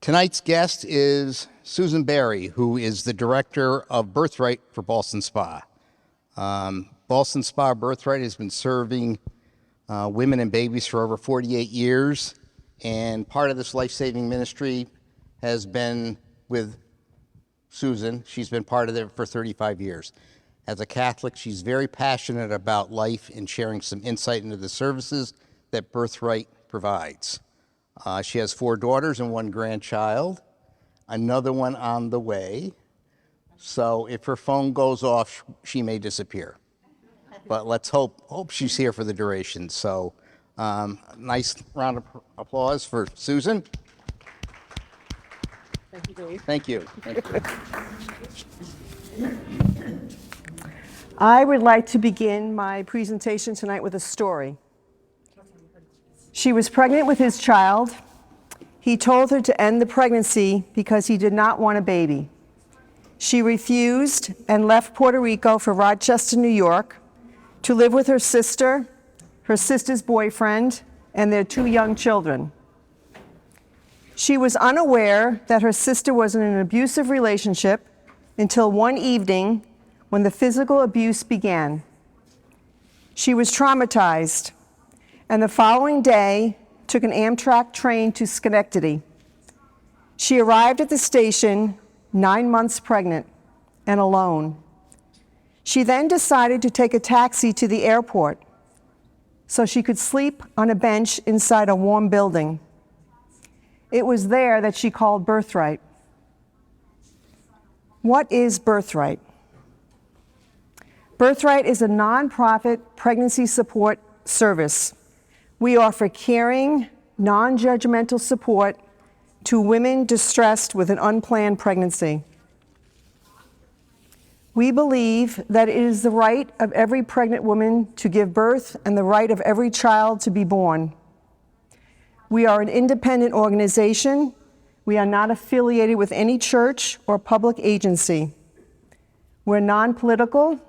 Tonight's guest is Susan Berry, who is the director of Birthright for Ballston Spa. Ballston Spa Birthright has been serving women and babies for over 48 years, and part of this life-saving ministry has been with Susan. She's been part of it for 35 years. As a Catholic, she's very passionate about life and sharing some insight into the services that Birthright provides. She has 4 daughters and 1 grandchild, another one on the way. So if her phone goes off, she may disappear. But let's hope she's here for the duration. So nice round of applause for Susan. Thank you, Dave. Thank you. I would like to begin my presentation tonight with a story. She was pregnant with his child. He told her to end the pregnancy because he did not want a baby. She refused and left Puerto Rico for Rochester, New York, to live with her sister's boyfriend, and their 2 young children. She was unaware that her sister was in an abusive relationship until one evening when the physical abuse began. She was traumatized, and the following day took an Amtrak train to Schenectady. She arrived at the station 9 months pregnant and alone. She then decided to take a taxi to the airport so she could sleep on a bench inside a warm building. It was there that she called Birthright. What is Birthright? Birthright is a nonprofit pregnancy support service. We offer caring, non-judgmental support to women distressed with an unplanned pregnancy. We believe that it is the right of every pregnant woman to give birth and the right of every child to be born. We are an independent organization. We are not affiliated with any church or public agency. We're non-political.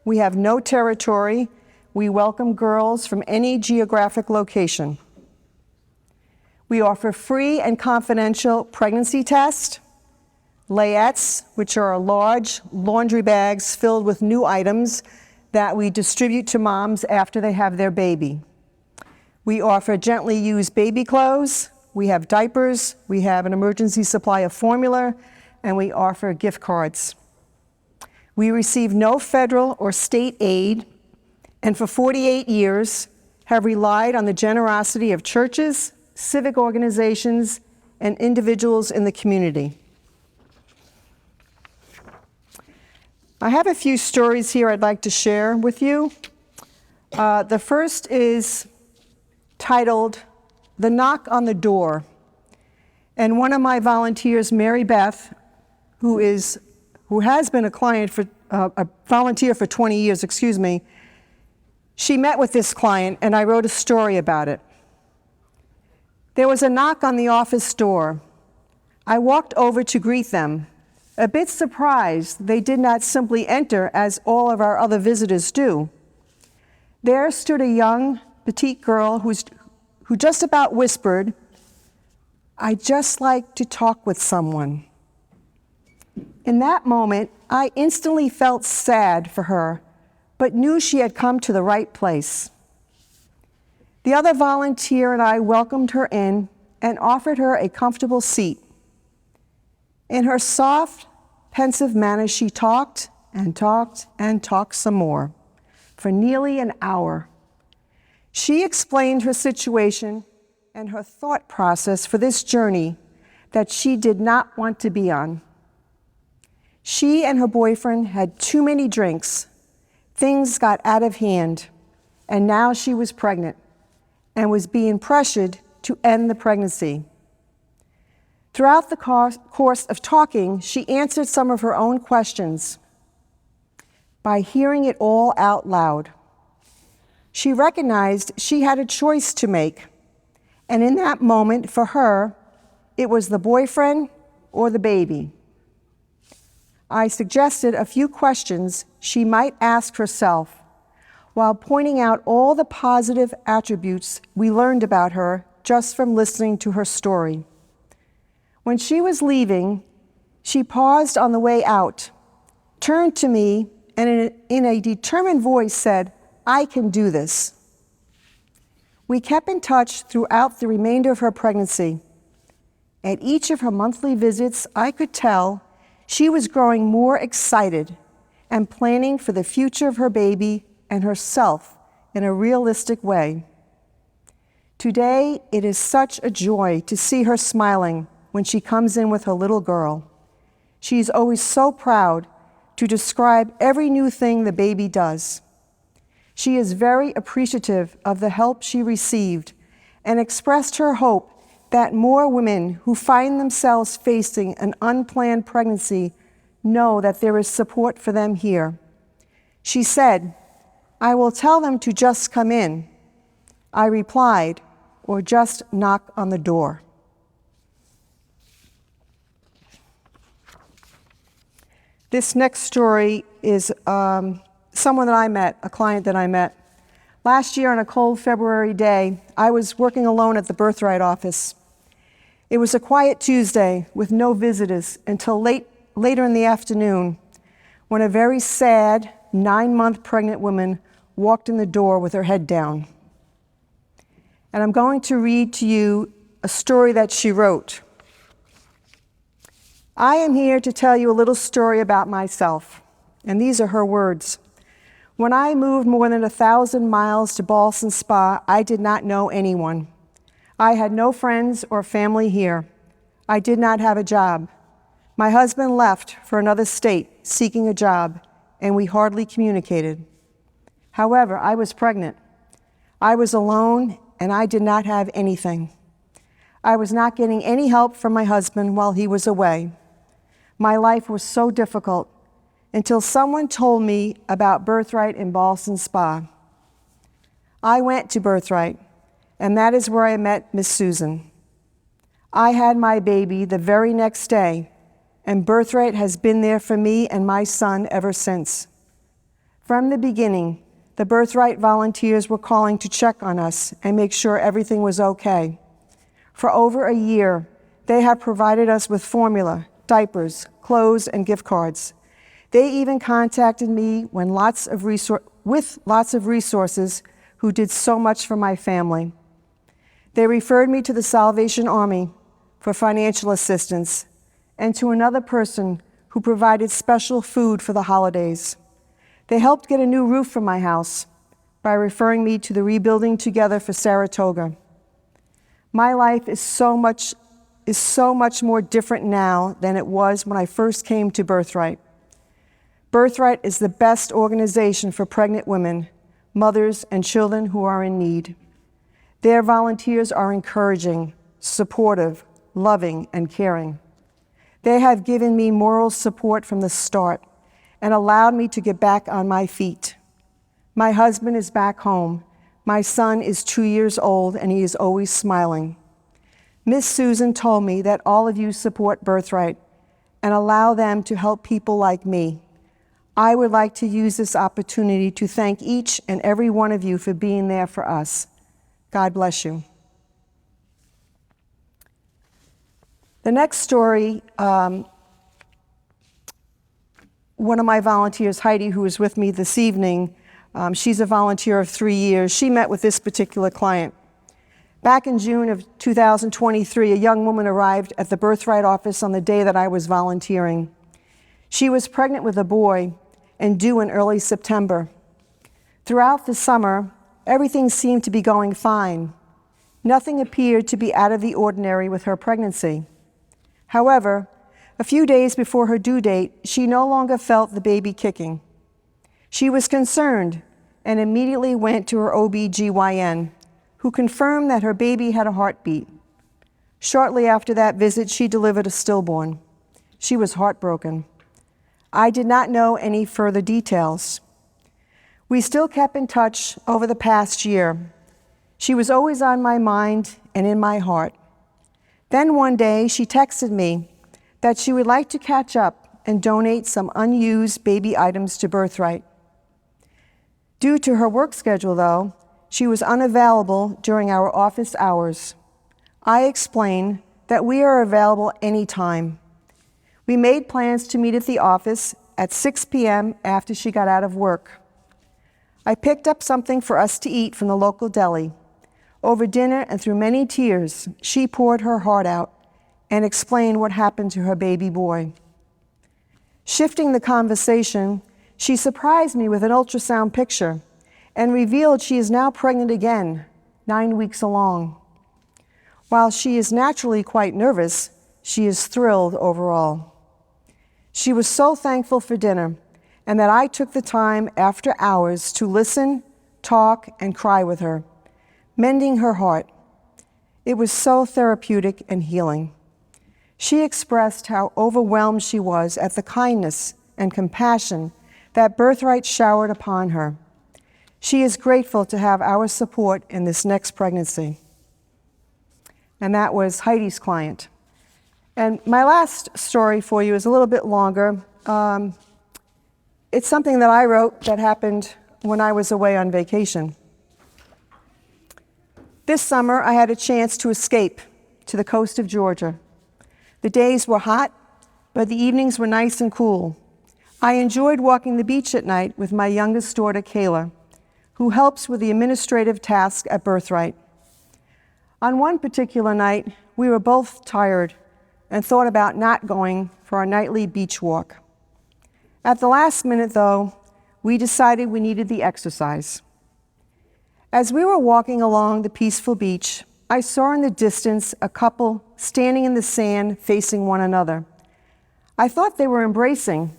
We have no territory. We welcome girls from any geographic location. We offer free and confidential pregnancy tests, layettes, which are large laundry bags filled with new items that we distribute to moms after they have their baby. We offer gently used baby clothes, we have diapers, we have an emergency supply of formula, and we offer gift cards. We receive no federal or state aid, and for 48 years have relied on the generosity of churches, civic organizations, and individuals in the community. I have a few stories here I'd like to share with you. The first is titled, "The Knock on the Door." And one of my volunteers, Mary Beth, who has been a volunteer for 20 years, she met with this client, and I wrote a story about it. There was a knock on the office door. I walked over to greet them. A bit surprised, they did not simply enter as all of our other visitors do. There stood a young, petite girl who just about whispered, "I'd just like to talk with someone." In that moment, I instantly felt sad for her, but knew she had come to the right place. The other volunteer and I welcomed her in and offered her a comfortable seat. In her soft, pensive manner, she talked and talked and talked some more for nearly an hour. She explained her situation and her thought process for this journey that she did not want to be on. She and her boyfriend had too many drinks. Things got out of hand, and now she was pregnant and was being pressured to end the pregnancy. Throughout the course of talking, she answered some of her own questions by hearing it all out loud. She recognized she had a choice to make, and in that moment, for her, it was the boyfriend or the baby. I suggested a few questions she might ask herself while pointing out all the positive attributes we learned about her just from listening to her story. When she was leaving, she paused on the way out, turned to me, and in a determined voice said, "I can do this." We kept in touch throughout the remainder of her pregnancy. At each of her monthly visits, I could tell she was growing more excited and planning for the future of her baby and herself in a realistic way. Today, it is such a joy to see her smiling when she comes in with her little girl. She is always so proud to describe every new thing the baby does. She is very appreciative of the help she received and expressed her hope that more women who find themselves facing an unplanned pregnancy know that there is support for them here. She said, "I will tell them to just come in." I replied, "Or just knock on the door." This next story is someone that I met, a client that I met. Last year on a cold February day, I was working alone at the Birthright office. It was a quiet Tuesday with no visitors until later in the afternoon when a very sad 9-month pregnant woman walked in the door with her head down. And I'm going to read to you a story that she wrote. "I am here to tell you a little story about myself." And these are her words. "When I moved more than 1,000 miles to Ballston Spa, I did not know anyone. I had no friends or family here. I did not have a job. My husband left for another state seeking a job, and we hardly communicated. However, I was pregnant. I was alone, and I did not have anything. I was not getting any help from my husband while he was away. My life was so difficult until someone told me about Birthright in Ballston Spa. I went to Birthright, and that is where I met Miss Susan. I had my baby the very next day, and Birthright has been there for me and my son ever since. From the beginning, the Birthright volunteers were calling to check on us and make sure everything was okay. For over a year, they have provided us with formula, diapers, clothes, and gift cards. They even contacted me with lots of resources who did so much for my family. They referred me to the Salvation Army for financial assistance and to another person who provided special food for the holidays. They helped get a new roof for my house by referring me to the Rebuilding Together for Saratoga. My life is so much more different now than it was when I first came to Birthright. Birthright is the best organization for pregnant women, mothers, and children who are in need. Their volunteers are encouraging, supportive, loving, and caring. They have given me moral support from the start and allowed me to get back on my feet. My husband is back home. My son is 2 years old, and he is always smiling. Miss Susan told me that all of you support Birthright and allow them to help people like me. I would like to use this opportunity to thank each and every one of you for being there for us. God bless you. The next story, one of my volunteers, Heidi, who is with me this evening, she's a volunteer of 3 years. She met with this particular client. Back in June of 2023, a young woman arrived at the Birthright office on the day that I was volunteering. She was pregnant with a boy and due in early September. Throughout the summer, everything seemed to be going fine. Nothing appeared to be out of the ordinary with her pregnancy. However, a few days before her due date, she no longer felt the baby kicking. She was concerned and immediately went to her OB/GYN, who confirmed that her baby had a heartbeat. Shortly after that visit, she delivered a stillborn. She was heartbroken. I did not know any further details. We still kept in touch over the past year. She was always on my mind and in my heart. Then one day, she texted me that she would like to catch up and donate some unused baby items to Birthright. Due to her work schedule, though, she was unavailable during our office hours. I explained that we are available anytime. We made plans to meet at the office at 6 p.m. after she got out of work. I picked up something for us to eat from the local deli. Over dinner and through many tears, she poured her heart out and explained what happened to her baby boy. Shifting the conversation, she surprised me with an ultrasound picture and revealed she is now pregnant again, 9 weeks along. While she is naturally quite nervous, she is thrilled overall. She was so thankful for dinner and that I took the time after hours to listen, talk, and cry with her, mending her heart. It was so therapeutic and healing. She expressed how overwhelmed she was at the kindness and compassion that Birthright showered upon her. She is grateful to have our support in this next pregnancy. And that was Heidi's client. And my last story for you is a little bit longer. It's something that I wrote that happened when I was away on vacation. This summer, I had a chance to escape to the coast of Georgia. The days were hot, but the evenings were nice and cool. I enjoyed walking the beach at night with my youngest daughter, Kayla, who helps with the administrative tasks at Birthright. On one particular night, we were both tired and thought about not going for our nightly beach walk. At the last minute, though, we decided we needed the exercise. As we were walking along the peaceful beach, I saw in the distance a couple standing in the sand facing one another. I thought they were embracing,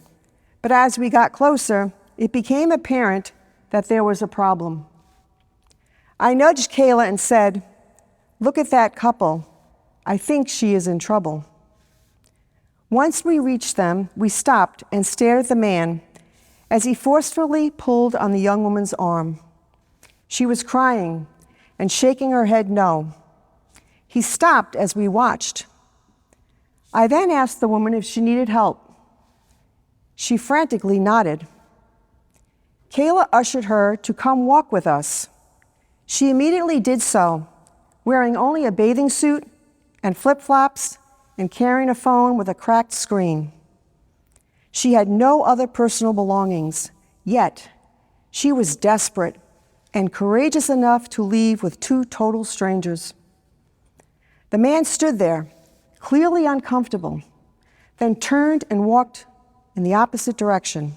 but as we got closer, it became apparent that there was a problem. I nudged Kayla and said, "Look at that couple. I think she is in trouble." Once we reached them, we stopped and stared at the man as he forcefully pulled on the young woman's arm. She was crying and shaking her head no. He stopped as we watched. I then asked the woman if she needed help. She frantically nodded. Kayla ushered her to come walk with us. She immediately did so, wearing only a bathing suit and flip-flops and carrying a phone with a cracked screen. She had no other personal belongings, yet she was desperate and courageous enough to leave with two total strangers. The man stood there, clearly uncomfortable, then turned and walked in the opposite direction.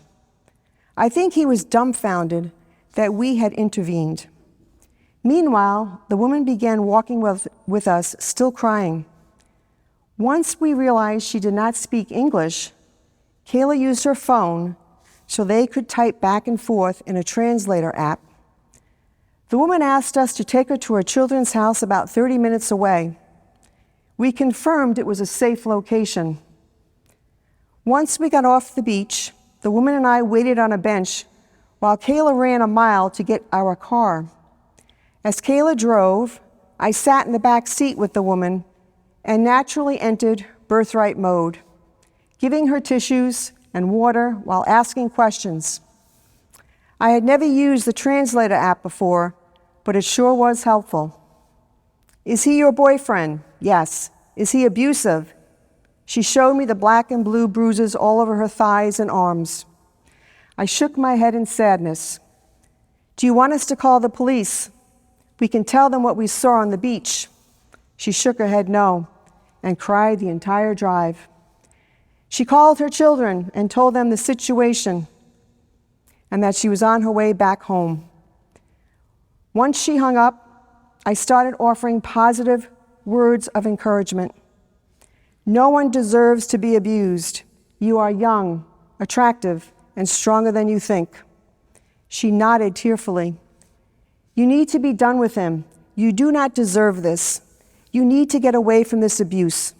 I think he was dumbfounded that we had intervened. Meanwhile, the woman began walking with us, still crying. Once we realized she did not speak English, Kayla used her phone so they could type back and forth in a translator app. The woman asked us to take her to her children's house about 30 minutes away. We confirmed it was a safe location. Once we got off the beach, the woman and I waited on a bench while Kayla ran a mile to get our car. As Kayla drove, I sat in the back seat with the woman and naturally entered Birthright mode, giving her tissues and water while asking questions. I had never used the translator app before, but it sure was helpful. "Is he your boyfriend?" "Yes." "Is he abusive?" She showed me the black and blue bruises all over her thighs and arms. I shook my head in sadness. "Do you want us to call the police? We can tell them what we saw on the beach." She shook her head no, and cried the entire drive. She called her children and told them the situation and that she was on her way back home. Once she hung up, I started offering positive words of encouragement. "No one deserves to be abused. You are young, attractive, and stronger than you think." She nodded tearfully. "You need to be done with him. You do not deserve this. You need to get away from this abuse."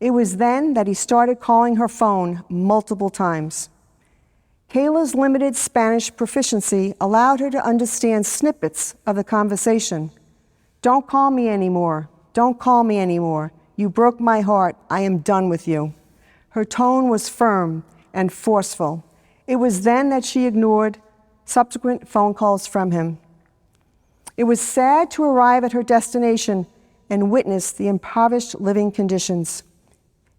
It was then that he started calling her phone multiple times. Kayla's limited Spanish proficiency allowed her to understand snippets of the conversation. "Don't call me anymore. Don't call me anymore. You broke my heart. I am done with you." Her tone was firm and forceful. It was then that she ignored subsequent phone calls from him. It was sad to arrive at her destination and witnessed the impoverished living conditions.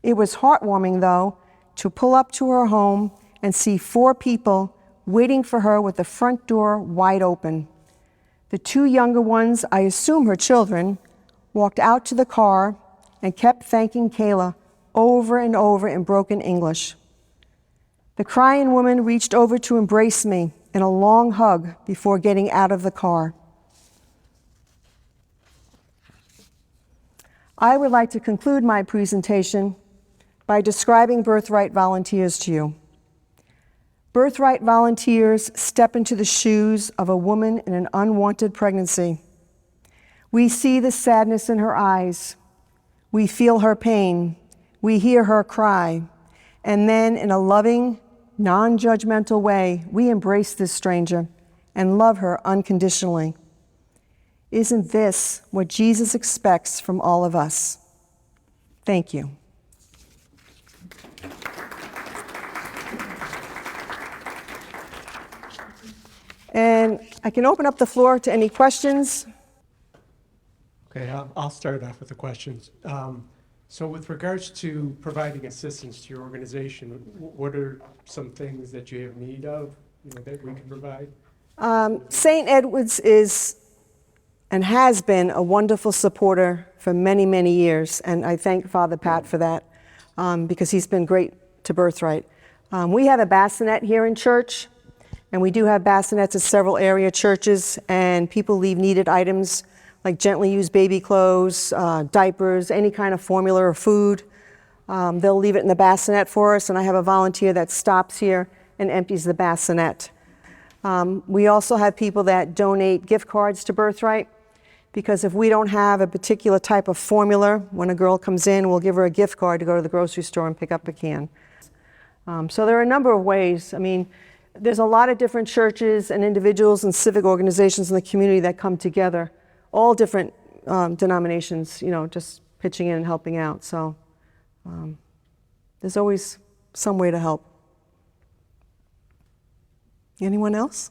It was heartwarming, though, to pull up to her home and see 4 people waiting for her with the front door wide open. The 2 younger ones, I assume her children, walked out to the car and kept thanking Kayla over and over in broken English. The crying woman reached over to embrace me in a long hug before getting out of the car. I would like to conclude my presentation by describing Birthright volunteers to you. Birthright volunteers step into the shoes of a woman in an unwanted pregnancy. We see the sadness in her eyes. We feel her pain. We hear her cry. And then, in a loving, non-judgmental way, we embrace this stranger and love her unconditionally. Isn't this what Jesus expects from all of us? Thank you. And I can open up the floor to any questions. Okay, I'll start off with the questions. So with regards to providing assistance to your organization, what are some things that you have need of, that we can provide? St. Edward's is and has been a wonderful supporter for many, many years, and I thank Father Pat for that, because he's been great to Birthright. We have a bassinet here in church, and we do have bassinets at several area churches, and people leave needed items like gently used baby clothes, diapers, any kind of formula or food. They'll leave it in the bassinet for us, and I have a volunteer that stops here and empties the bassinet. We also have people that donate gift cards to Birthright, because if we don't have a particular type of formula, when a girl comes in, we'll give her a gift card to go to the grocery store and pick up a can. So there are a number of ways. I mean, there's a lot of different churches and individuals and civic organizations in the community that come together, all different denominations, just pitching in and helping out. So there's always some way to help. Anyone else?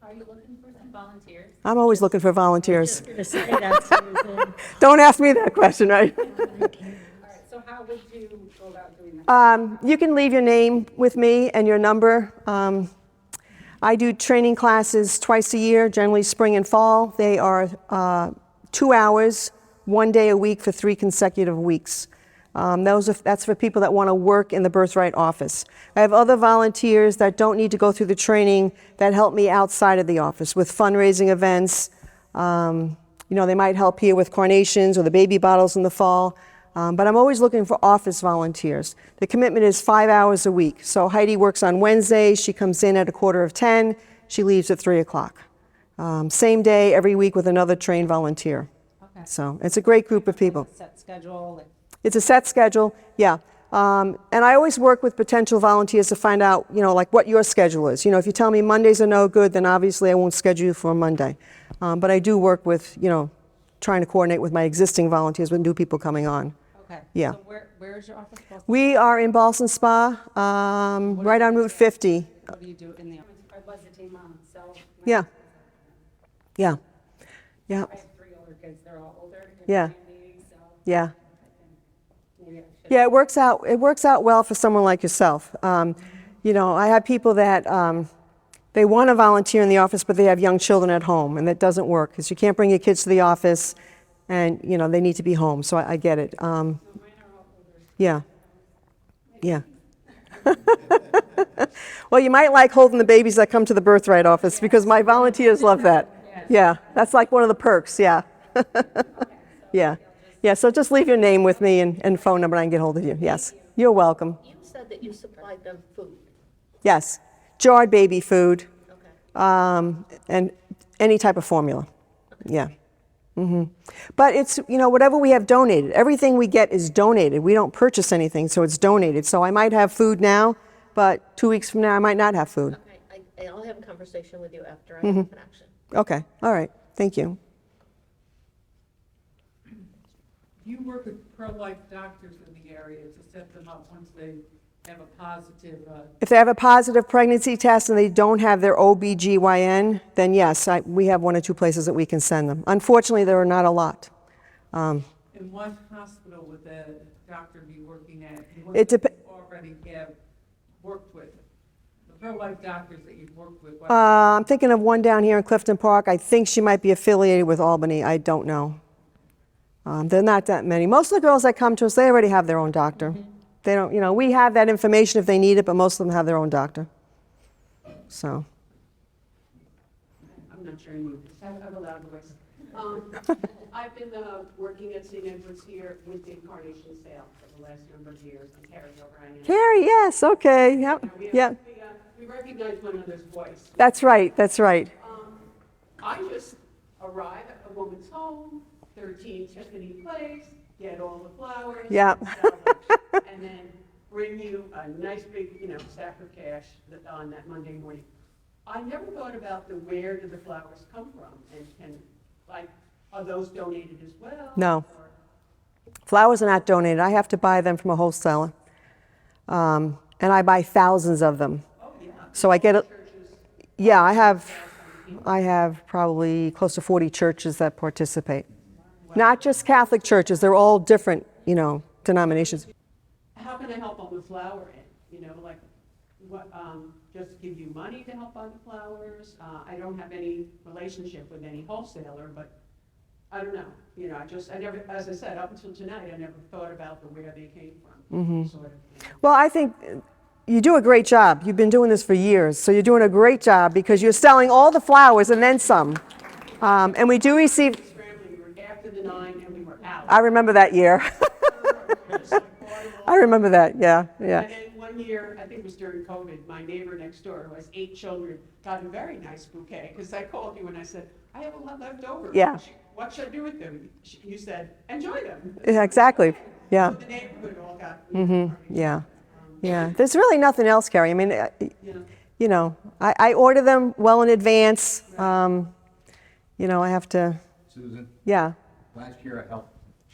Are you looking for some volunteers? I'm always looking for volunteers. I was just going to say that, Susan. Don't ask me that question, right? All right, so how would you go about doing that? You can leave your name with me and your number. I do training classes twice a year, generally spring and fall. They are 2 hours, 1 day a week for 3 consecutive weeks. That's for people that want to work in the Birthright office. I have other volunteers that don't need to go through the training that help me outside of the office with fundraising events. They might help here with carnations or the baby bottles in the fall. But I'm always looking for office volunteers. The commitment is 5 hours a week. So Heidi works on Wednesdays. She comes in at 9:45. She leaves at 3 o'clock. Same day every week with another trained volunteer. Okay. So it's a great group of people. Set schedule. It's a set schedule, yeah. And I always work with potential volunteers to find out, like what your schedule is. If you tell me Mondays are no good, then obviously I won't schedule you for a Monday. But I do work with, trying to coordinate with my existing volunteers with new people coming on. Okay. Yeah. So where is your office? We are in Boston Spa, right on Route 50. What do you do in the office? I was a team mom, so. Yeah. Yeah. I Yeah. have 3 older kids. They're all older. Yeah. So Yeah. maybe I should. Yeah, it works out well for someone like yourself. I have people that they want to volunteer in the office, but they have young children at home, and that doesn't work because you can't bring your kids to the office, and they need to be home. So I get it. Yeah, yeah. Well, you might like holding the babies that come to the Birthright office because my volunteers love that. Yeah, that's like one of the perks. Yeah. Yeah. Yeah, so just leave your name with me and phone number and I can get hold of you. Yes. You're welcome. You said that you supplied them food. Yes. Jarred baby food, Okay. and any type of formula. Yeah. But it's, whatever we have donated, everything we get is donated. We don't purchase anything, so it's donated. So I might have food now, but 2 weeks from now I might not have food. Okay, I'll have a conversation with you after I have an action. Okay. All right. Thank you. Do you work with pro-life doctors in the area to set them up once they have a positive? If they have a positive pregnancy test and they don't have their OBGYN, then yes, we have 1 or 2 places that we can send them. Unfortunately, there are not a lot. In what hospital would the doctor be working at? What It do dep- you already have worked with? The pro-life doctors that you've worked with, what? I'm thinking of one down here in Clifton Park. I think she might be affiliated with Albany. I don't know. There are not that many. Most of the girls that come to us, they already have their own doctor. They don't, we have that information if they need it, but most of them have their own doctor. So, I'm not sure I need this. I have a loud voice. I've been working at St. Edward's here with the Incarnation Sale for the last number of years. I'm Carrie O'Brien. Carrie, yes, okay, yep, yep. We recognize one another's voice. That's right, that's right. I just arrive at a woman's home, 13 Tiffany Place, get all the flowers. Yeah. And then bring you a nice big, stack of cash on that Monday morning. I never thought about where did the flowers come from, and are those donated as well? No. Or- Flowers are not donated. I have to buy them from a wholesaler. And I buy thousands of them. Oh, yeah. So I get it. Churches, Yeah, I have probably close to 40 churches that participate. Not just Catholic churches, they're all different, denominations. how can I help on the flower end? What, just give you money to help buy the flowers? I don't have any relationship with any wholesaler, but I don't know. I never, as I said, up until tonight, I never thought about where they came from. Sort of, Well, I think you do a great job. You've been doing this for years, so you're doing a great job because you're selling all the flowers and then some. And we do receive, Scrambling, we were after the 9 and we were out. I remember that year. I remember that, yeah, yeah. And then one year, I think it was during COVID, my neighbor next door, who has 8 children, got a very nice bouquet, because I called you and I said, I have a lot left over. Yeah. What should I do with them? You said, enjoy them. Yeah, exactly, yeah. So the neighborhood all got. Yeah, yeah. There's really nothing else, Carrie. I mean, Yeah. I order them well in advance. I have to, Susan, yeah. last year I helped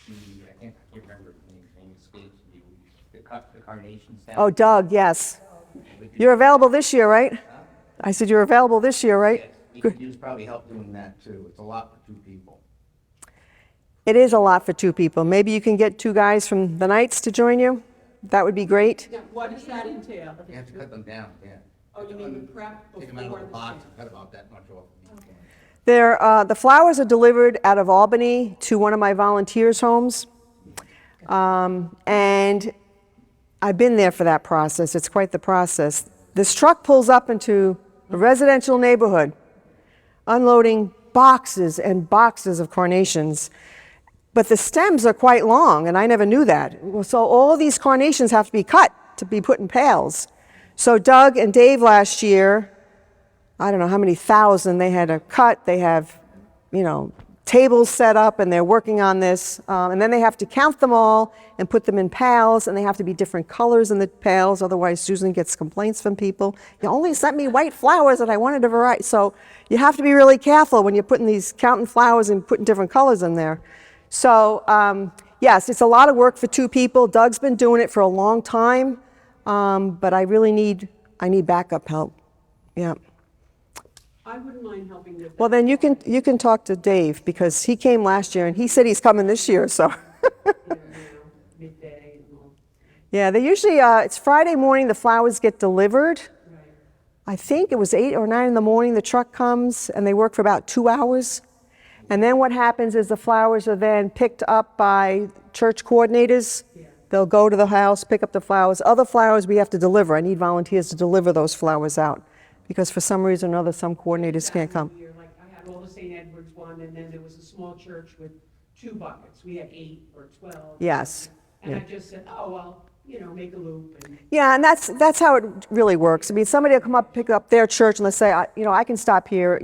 I can't remember the name escapes you, the carnation staff. Oh, Doug, yes. You're available this year, right? I said you're available this year, right? We could use probably help doing that too. It's a lot for 2 people. It is a lot for 2 people. Maybe you can get 2 guys from the Knights to join you. That would be great. Now, what does that entail? You have to cut them down, yeah. Oh, you mean the prep Take them out of before the the box sale? and cut about that much off. The flowers are delivered out of Albany to one of my volunteers' homes. And I've been there for that process. It's quite the process. This truck pulls up into a residential neighborhood, unloading boxes and boxes of carnations. But the stems are quite long, and I never knew that. So all of these carnations have to be cut to be put in pails. So Doug and Dave last year, I don't know how many thousand they had to cut. They have, tables set up, and they're working on this. And then they have to count them all and put them in pails, and they have to be different colors in the pails. Otherwise, Susan gets complaints from people. You only sent me white flowers, and I wanted a variety. So you have to be really careful when you're putting these counting flowers and putting different colors in there. So yes, it's a lot of work for 2 people. Doug's been doing it for a long time, but I really need backup help. Yeah. I wouldn't mind helping with that. Well, then you can talk to Dave because he came last year and he said he's coming this year. So Midday and all. yeah, they usually it's Friday morning. The flowers get delivered. Right. I think it was 8 or 9 in the morning. The truck comes and they work for about 2 hours. And then what happens is the flowers are then picked up by church coordinators. Yeah. They'll go to the house, pick up the flowers. Other flowers we have to deliver. I need volunteers to deliver those flowers out because for some reason or another, some coordinators can't come. Year, like I had all the St. Edward's one, and then there was a small church with 2 buckets. We had 8 or 12. Yes. And Yeah. I just said, oh, well, make a loop. And Yeah, and that's how it really works. I mean, somebody will come up, pick up their church, and they'll say, I can stop here,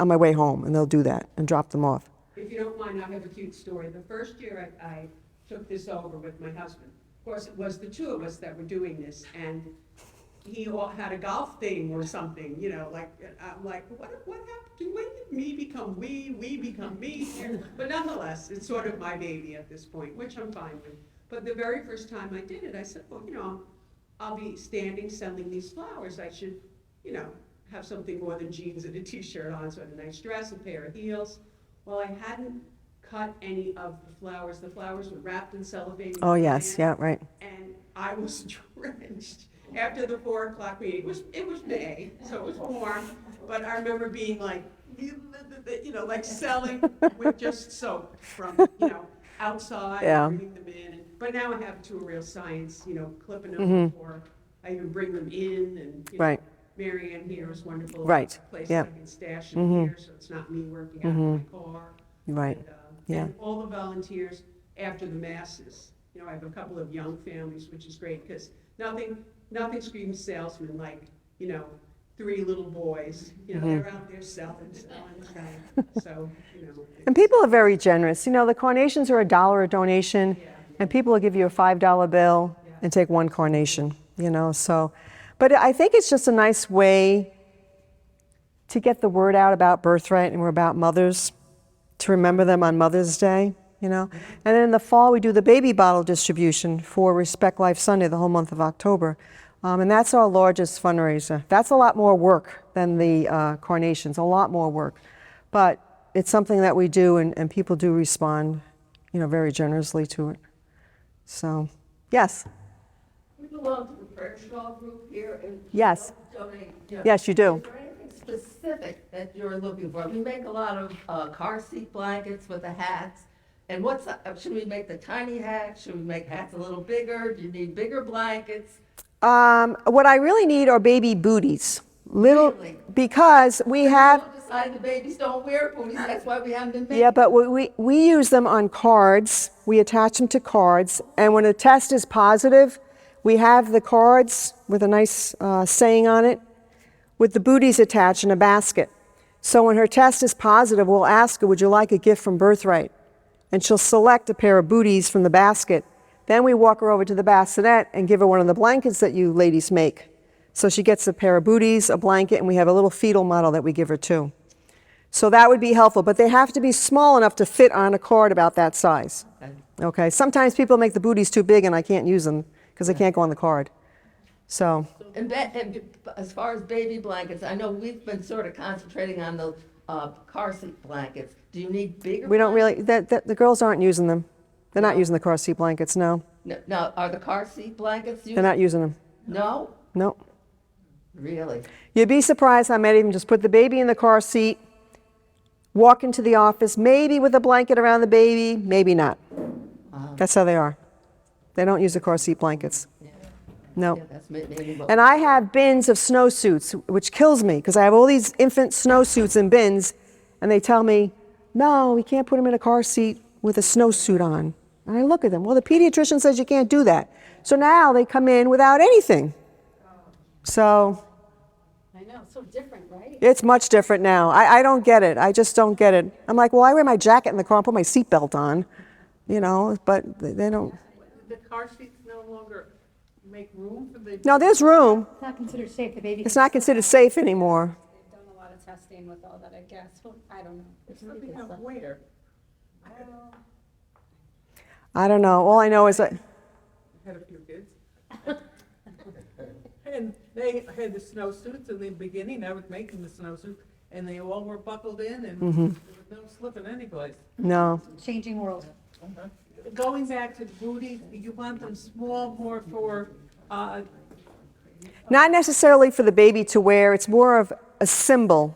on my way home, and they'll do that and drop them off. if you don't mind, I have a cute story. The first year I took this over with my husband. Of course, it was the 2 of us that were doing this, and he had a golf thing or something, I'm like, what happened? When did me become we become me? But nonetheless, it's sort of my baby at this point, which I'm fine with. But the very first time I did it, I said, well, I'll be standing selling these flowers. I should, have something more than jeans and a t-shirt on, so I had a nice dress, a pair of heels. Well, I hadn't cut any of the flowers. The flowers were wrapped in cellophane. Oh, yes, yeah, right. And I was drenched after the 4 o'clock meeting. It was May, so it was warm, but I remember being like, like selling with just soap from, outside, Yeah. bringing them in. But now I have it to a real science, clipping them before I even bring them in, and, Right. Mary Ann here is wonderful. Right, Place yeah. I can stash them here, so it's not me working out of my car. Right, And, yeah. And all the volunteers after the masses. I have a couple of young families, which is great, because nothing screams salesman like, 3 little boys, they're out there selling. So, And people are very generous. The carnations are $1 a donation, and people will give you a $5 bill and take 1 carnation, so. But I think it's just a nice way to get the word out about Birthright, and we're about mothers, to remember them on Mother's Day, And then in the fall, we do the baby bottle distribution for Respect Life Sunday, the whole month of October. And that's our largest fundraiser. That's a lot more work than the carnations, a lot more work. But it's something that we do, and people do respond, very generously to it. So, yes. We belong to the prayer shawl group here. And Yes. donate, Yes, you do. Is there anything specific that you're looking for? We make a lot of car seat blankets with the hats. And should we make the tiny hats? Should we make hats a little bigger? Do you need bigger blankets? What I really need are baby booties. Really? Because we have, People decide the babies don't wear booties, that's why we haven't been making. yeah, but we use them on cards. We attach them to cards. And when a test is positive, we have the cards with a nice saying on it, with the booties attached in a basket. So when her test is positive, we'll ask her, would you like a gift from Birthright? And she'll select a pair of booties from the basket. Then we walk her over to the bassinet and give her one of the blankets that you ladies make. So she gets a pair of booties, a blanket, and we have a little fetal model that we give her too. So that would be helpful, but they have to be small enough to fit on a card about that size. Okay, sometimes people make the booties too big and I can't use them because they can't go on the card. So, And as far as baby blankets, I know we've been sort of concentrating on the car seat blankets. Do you need bigger? we don't blankets? really, the girls aren't using them. They're not using the car seat blankets, no. Now, are the car seat blankets used? They're not using them, No? no. Really? You'd be surprised how many of them just put the baby in the car seat, walk into the office, maybe with a blanket around the baby, maybe not. That's how they are. They don't use the car seat blankets. No. Yeah, that's maybe what. And I have bins of snowsuits, which kills me because I have all these infant snowsuits in bins, and they tell me, no, we can't put them in a car seat with a snowsuit on. And I look at them, well, the pediatrician says you can't do that. So now they come in without anything. So I know, so different, right? it's much different now. I don't get it. I just don't get it. I'm like, well, I wear my jacket in the car and put my seatbelt on, but they don't. The car seats no longer make room for the. No, there's room. It's not considered safe, the baby. It's not considered safe anymore. They've done a lot of testing with all that, I guess. I don't know. It's not become waiter. I don't know. All I know is that, Had a few kids. And they had the snowsuits in the beginning, I was making the snowsuit, and they all were buckled in, and there was no slipping anyplace. no. Changing world. Going back to the booties, you want them small, more for, Not necessarily for the baby to wear. It's more of a symbol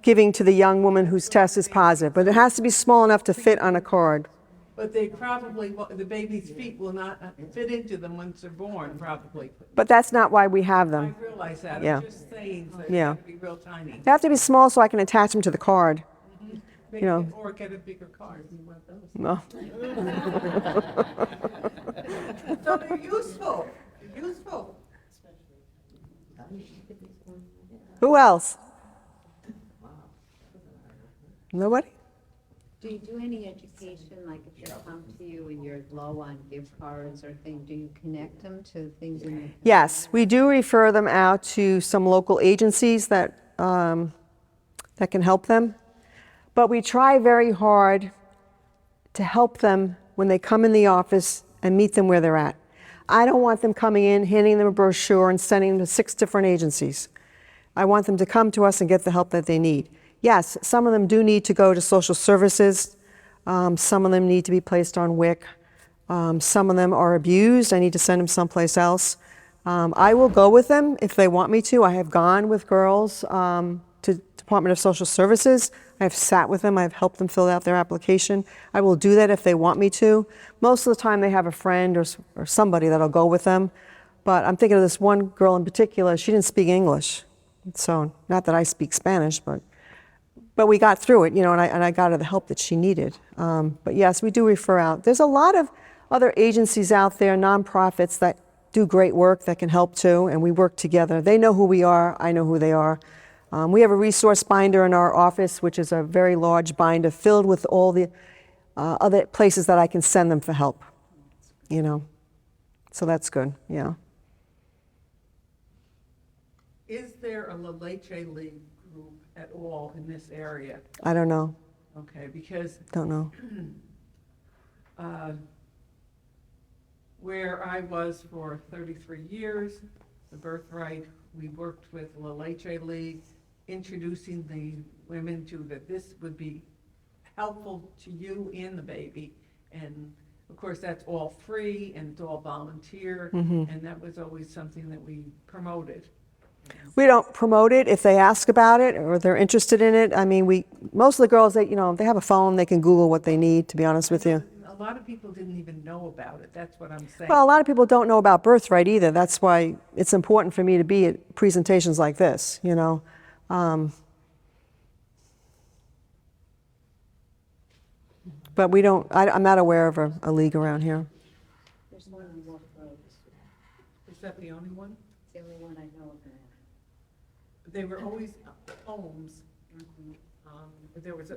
giving to the young woman whose test is positive. But it has to be small enough to fit on a card. but they probably, the baby's feet will not fit into them once they're born, probably. But that's not why we have I them. realize that, Yeah. I'm just saying, so they Yeah. have to be real tiny. They have to be small so I can attach them to the card. Make know. it- Or get a bigger car. No. So they're useful, useful. Who else? Nobody? Do you do any education, like if they come to you and you're low on gift cards or things, do you connect them to things in the? Yes, we do refer them out to some local agencies that can help them. But we try very hard to help them when they come in the office and meet them where they're at. I don't want them coming in, handing them a brochure and sending them to 6 different agencies. I want them to come to us and get the help that they need. Yes, some of them do need to go to social services. Some of them need to be placed on WIC. Some of them are abused. I need to send them someplace else. I will go with them if they want me to. I have gone with girls to Department of Social Services. I have sat with them. I have helped them fill out their application. I will do that if they want me to. Most of the time they have a friend or somebody that'll go with them. But I'm thinking of this one girl in particular. She didn't speak English. So not that I speak Spanish, but we got through it, you know, and I got her the help that she needed. But yes, we do refer out. There's a lot of other agencies out there, nonprofits that do great work that can help too, and we work together. They know who we are, I know who they are. We have a resource binder in our office, which is a very large binder filled with all the other places that I can send them for help, you know. So that's good, yeah. Is there a La Leche League group at all in this area? I don't know, Okay, because don't know. where I was for 33 years, the Birthright, we worked with La Leche League, introducing the women to that this would be helpful to you and the baby. And of course, that's all free and it's all volunteer, and that was always something that we promoted. We don't promote it. If they ask about it or they're interested in it, I mean, most of the girls, they have a phone, they can Google what they need, to be honest with you. A lot of people didn't even know about it, that's what I'm saying. Well, a lot of people don't know about Birthright either. That's why it's important for me to be at presentations like this, you know. But we don't, I'm not aware of a league around here. There's one on Wolf Road. Is that the only one? It's the only one I know of now. They were always homes. There was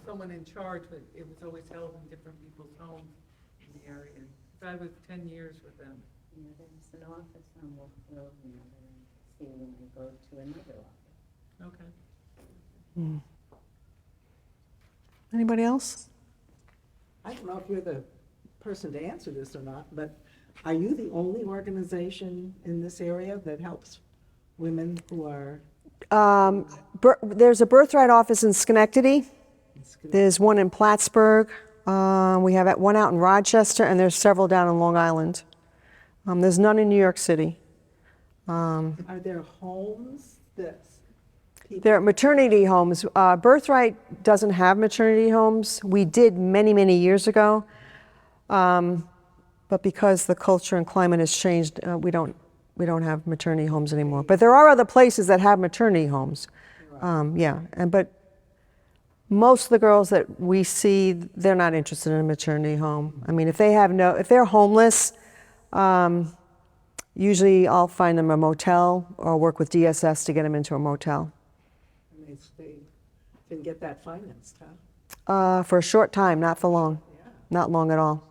someone in charge, but it was always held in different people's homes in the area. I was 10 years with them. You know, there's an office on Wolf Road, you know, that I see when I go to another office. Okay. Anybody else? I don't know if you're the person to answer this or not, but are you the only organization in this area that helps women who are? There's a Birthright office in Schenectady. There's one in Plattsburgh. We have one out in Rochester, and there's several down in Long Island. There's none in New York City. Are there homes that people? There are maternity homes. Birthright doesn't have maternity homes. We did many, many years ago. But because the culture and climate has changed, we don't have maternity homes anymore. But there are other places that have maternity homes. Yeah, but most of the girls that we see, they're not interested in a maternity home. I mean, if they're homeless, usually I'll find them a motel or work with DSS to get them into a motel. And they can get that financed, huh? For a short time, not for long. Not long at all.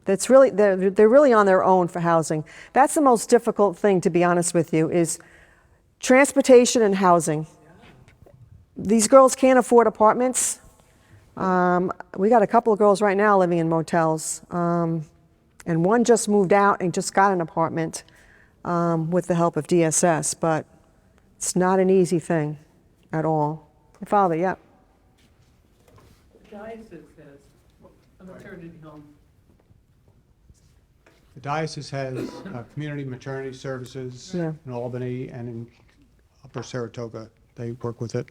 That's really, they're really on their own for housing. That's the most difficult thing, to be honest with you, is transportation and housing. These girls can't afford apartments. We got a couple of girls right now living in motels. And one just moved out and just got an apartment with the help of DSS, but it's not an easy thing at all. Your father, yeah. The diocese has a maternity home. The diocese has community maternity services in Albany and in Upper Saratoga. They work with it.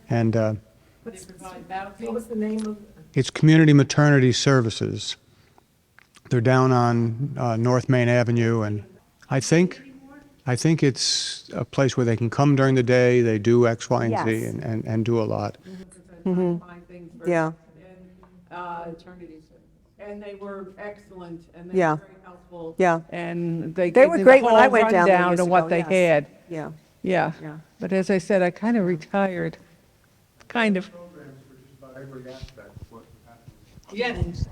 And They provide housing. What was the name of? it's community maternity services. They're down on North Main Avenue, and I think it's a place where they can come during the day. They do X, Y, and Z, Yes. and do a lot. Find things for- Yeah. And they were excellent, and they Yeah. were very helpful. Yeah. And they They gave were me great the when I whole went down there rundown years of what ago, they yes. had. Yeah. Yeah. Yeah. But as I said, I kind of retired, kind of. Yes.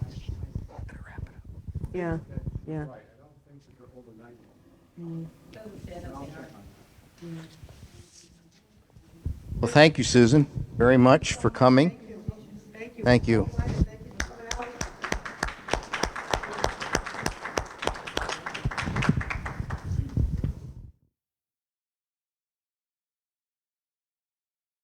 Yeah. Yeah. Well, thank you, Susan, very much for coming. Thank you.